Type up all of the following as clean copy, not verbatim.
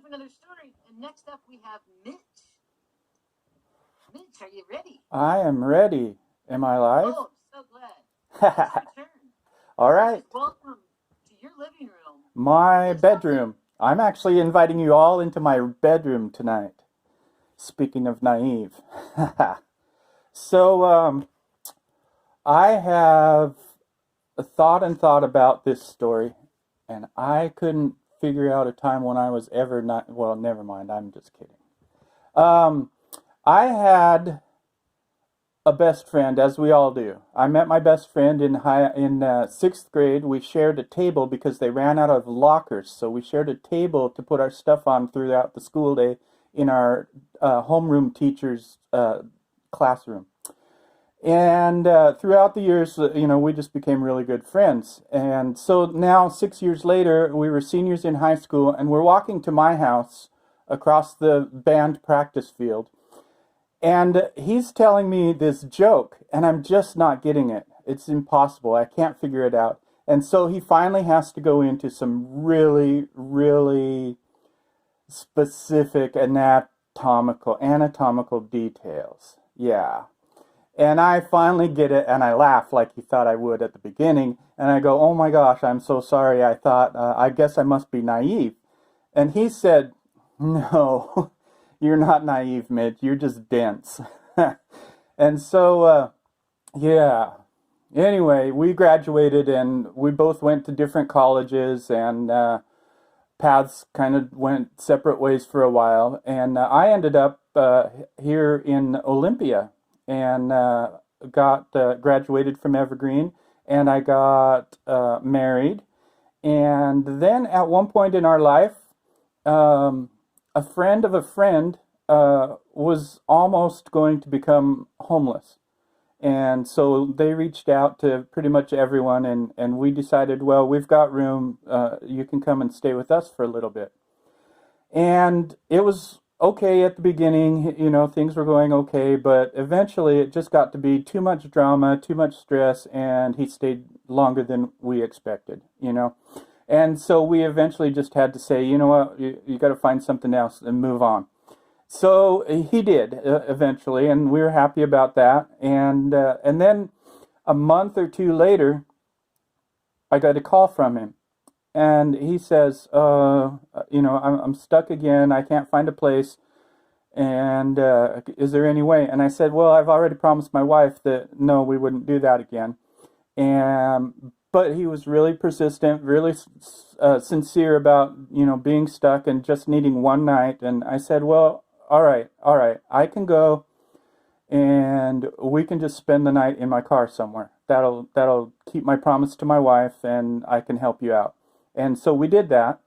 for another story. And next up, we have Mitch. Mitch, are you ready? I am ready. Am I live? Oh, I'm so glad. It's your turn. All right. Welcome to your living room. My bedroom. I'm actually inviting you all into my bedroom tonight. Speaking of naive. So, I have thought about this story, and I couldn't figure out a time when I was ever not, well, never mind, I'm just kidding. I had a best friend, as we all do. I met my best friend in sixth grade. We shared a table because they ran out of lockers, so we shared a table to put our stuff on throughout the school day in our homeroom teacher's classroom. And throughout the years, we just became really good friends. And so now, 6 years later, we were seniors in high school, and we're walking to my house across the band practice field. And he's telling me this joke, and I'm just not getting it. It's impossible. I can't figure it out. And so he finally has to go into some really, really specific anatomical details. Yeah. And I finally get it, and I laugh like he thought I would at the beginning. And I go, oh my gosh, I'm so sorry. I thought, I guess I must be naive. And he said, no, you're not naive, Mitch. You're just dense. And so, yeah. Anyway, we graduated, and we both went to different colleges, and paths kind of went separate ways for a while. And I ended up here in Olympia, and got graduated from Evergreen, and I got married. And then at one point in our life, a friend of a friend was almost going to become homeless. And so they reached out to pretty much everyone, and we decided, well, we've got room, you can come and stay with us for a little bit. And it was okay at the beginning, things were going okay, but eventually it just got to be too much drama, too much stress, and he stayed longer than we expected, And so we eventually just had to say, you know what, you got to find something else and move on. So he did eventually, and we were happy about that. And then a month or two later, I got a call from him. And he says, I'm stuck again. I can't find a place. And is there any way? And I said, well, I've already promised my wife that no, we wouldn't do that again. But he was really persistent, really sincere about, being stuck and just needing one night. And I said, well, all right, I can go, and we can just spend the night in my car somewhere. That'll keep my promise to my wife, and I can help you out. And so we did that,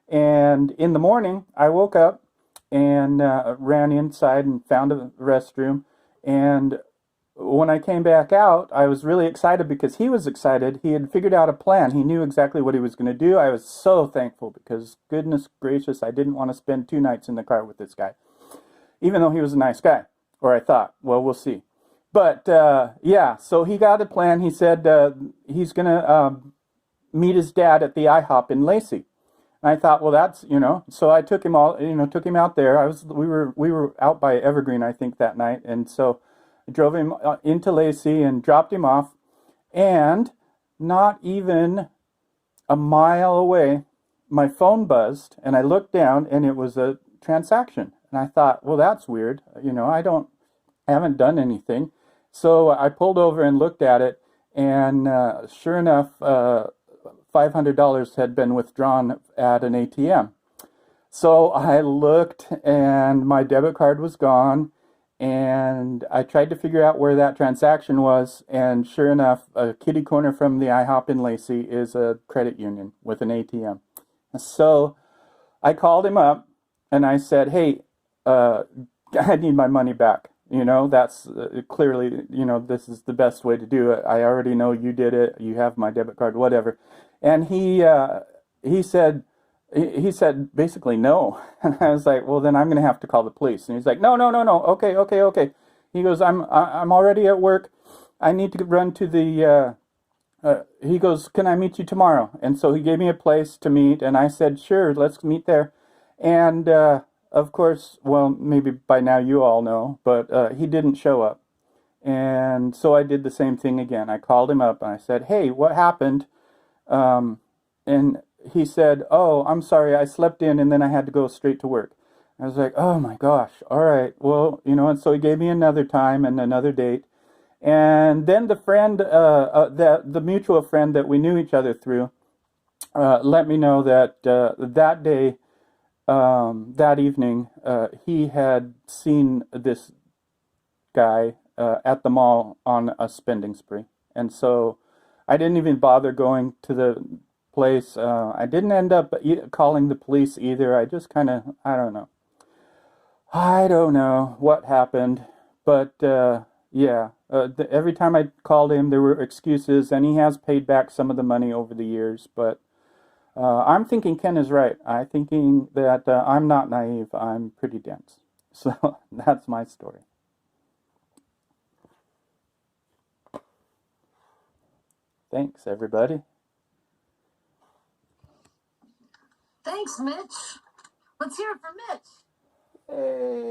and in the morning, I woke up and ran inside and found a restroom, and when I came back out, I was really excited because he was excited. He had figured out a plan. He knew exactly what he was going to do. I was so thankful because, goodness gracious, I didn't want to spend 2 nights in the car with this guy, even though he was a nice guy, or I thought. Well, we'll see. But, yeah, so he got a plan. He said he's going to meet his dad at the IHOP in Lacey. And I thought, well, that's, so I took him out there. We were out by Evergreen, I think, that night. And so I drove him into Lacey and dropped him off. And not even a mile away, my phone buzzed, and I looked down, and it was a transaction. And I thought, well, that's weird. I haven't done anything. So I pulled over and looked at it, and sure enough, $500 had been withdrawn at an ATM. So I looked, and my debit card was gone, and I tried to figure out where that transaction was, and sure enough, a kitty corner from the IHOP in Lacey is a credit union with an ATM. So I called him up, and I said, hey, I need my money back. That's clearly, this is the best way to do it. I already know you did it. You have my debit card, whatever. And he said basically no. And I was like, well, then I'm going to have to call the police. And he's like, no. Okay. He goes, I'm already at work. I need to run to the, he goes, can I meet you tomorrow? And so he gave me a place to meet, and I said, sure, let's meet there. And of course, well, maybe by now you all know, but he didn't show up. And so I did the same thing again. I called him up and I said, "Hey, what happened?" Um, and he said, "Oh, I'm sorry, I slept in and then I had to go straight to work." I was like, "Oh my gosh, all right, well, and so he gave me another time and another date. And then the friend, the mutual friend that we knew each other through, let me know that that day, that evening, he had seen this guy at the mall on a spending spree. And so I didn't even bother going to the place. I didn't end up calling the police either. I just kind of, I don't know. I don't know what happened, but yeah, every time I called him, there were excuses, and he has paid back some of the money over the years. But I'm thinking Ken is right. I'm thinking that I'm not naive. I'm pretty dense. So that's my story. Thanks, everybody. Thanks, Mitch. Let's hear it for Mitch. Hey.